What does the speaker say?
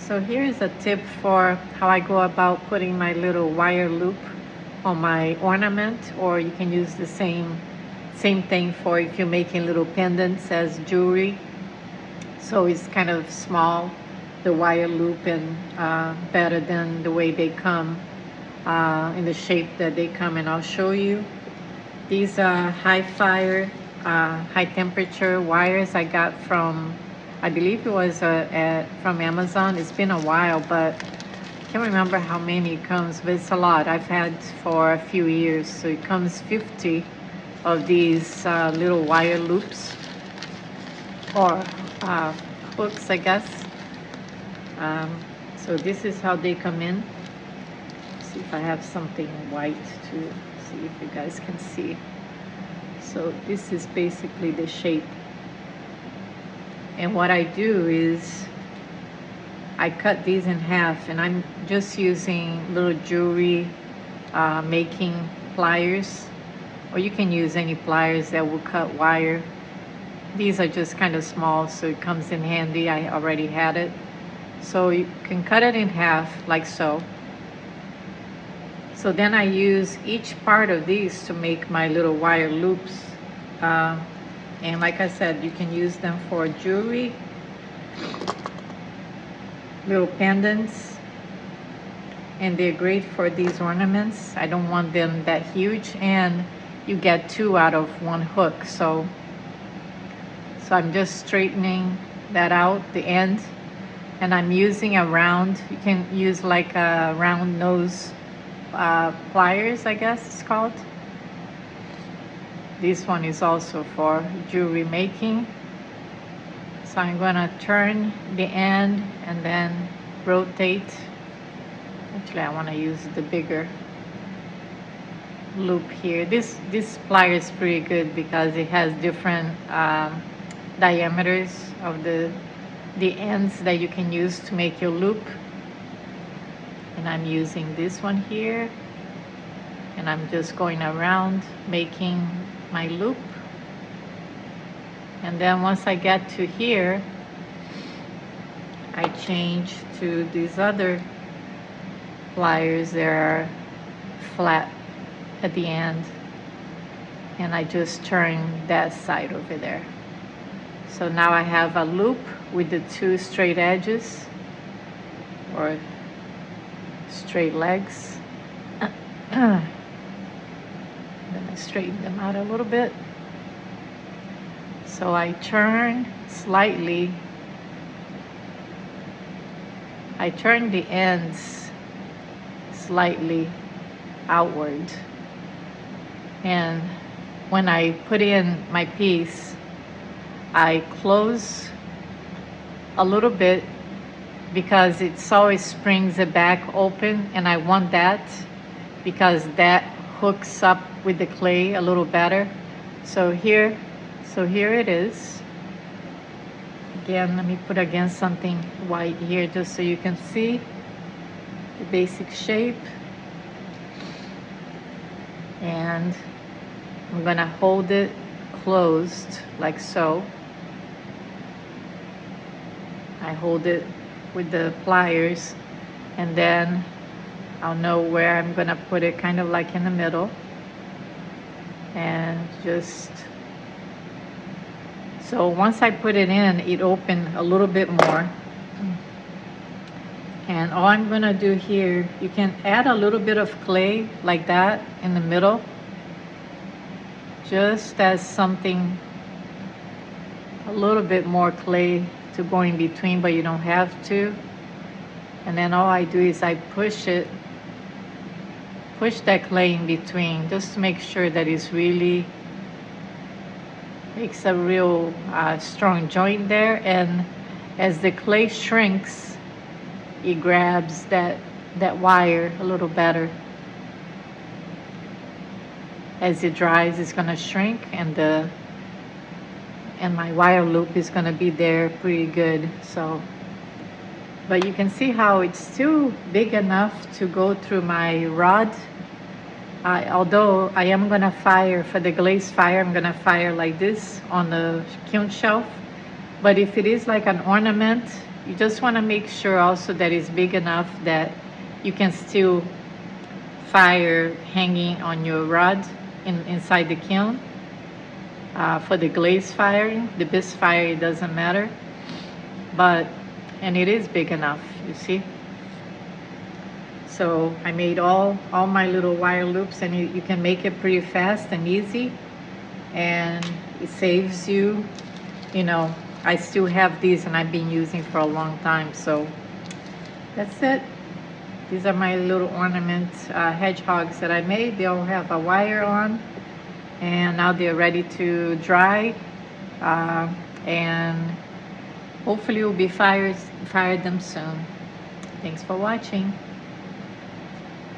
So here is a tip for how I go about putting my little wire loop on my ornament, or you can use the same thing for if you're making little pendants as jewelry. So it's kind of small, the wire loop, and better than the way they come in the shape that they come, and I'll show you. These are high fire, high temperature wires I got from, I believe it was from Amazon. It's been a while, but I can't remember how many it comes, but it's a lot. I've had for a few years. So it comes 50 of these little wire loops, or hooks, I guess. So this is how they come in. Let's see if I have something white to see if you guys can see. So this is basically the shape. And what I do is I cut these in half, and I'm just using little jewelry making pliers, or you can use any pliers that will cut wire. These are just kind of small, so it comes in handy. I already had it. So you can cut it in half like so. So then I use each part of these to make my little wire loops. And like I said, you can use them for jewelry, little pendants, and they're great for these ornaments. I don't want them that huge, and you get two out of one hook. So I'm just straightening that out, the end, and I'm using a round. You can use like a round nose pliers, I guess it's called. This one is also for jewelry making. So I'm gonna turn the end and then rotate. Actually, I wanna use the bigger loop here. This plier is pretty good because it has different diameters of the ends that you can use to make your loop. And I'm using this one here, and I'm just going around making my loop. And then once I get to here, I change to these other pliers that are flat at the end, and I just turn that side over there. So now I have a loop with the two straight edges, or straight legs. I'm gonna straighten them out a little bit. So I turn slightly. I turn the ends slightly outward. And when I put in my piece, I close a little bit because it always springs it back open, and I want that because that hooks up with the clay a little better. So here it is. Again, let me put against something white here just so you can see the basic shape. And I'm gonna hold it closed like so. I hold it with the pliers, and then I'll know where I'm gonna put it, kind of like in the middle, and just so once I put it in, it opened a little bit more. And all I'm gonna do here, you can add a little bit of clay like that in the middle, just as something, a little bit more clay to go in between, but you don't have to. And then all I do is I push that clay in between, just to make sure that it's really makes a real strong joint there. And as the clay shrinks, it grabs that wire a little better. As it dries, it's gonna shrink, and my wire loop is gonna be there pretty good. So, but you can see how it's still big enough to go through my rod. Although I am gonna fire, for the glaze fire, I'm gonna fire like this on the kiln shelf. But if it is like an ornament, you just want to make sure also that it's big enough that you can still fire hanging on your rod inside the kiln. For the glaze firing, the bisque fire, it doesn't matter. But, and it is big enough, you see. So I made all my little wire loops, and you can make it pretty fast and easy, and it saves you, you know, I still have these and I've been using for a long time. So that's it. These are my little ornament hedgehogs that I made. They all have a wire on, and now they're ready to dry, and hopefully we'll be fired them soon. Thanks for watching.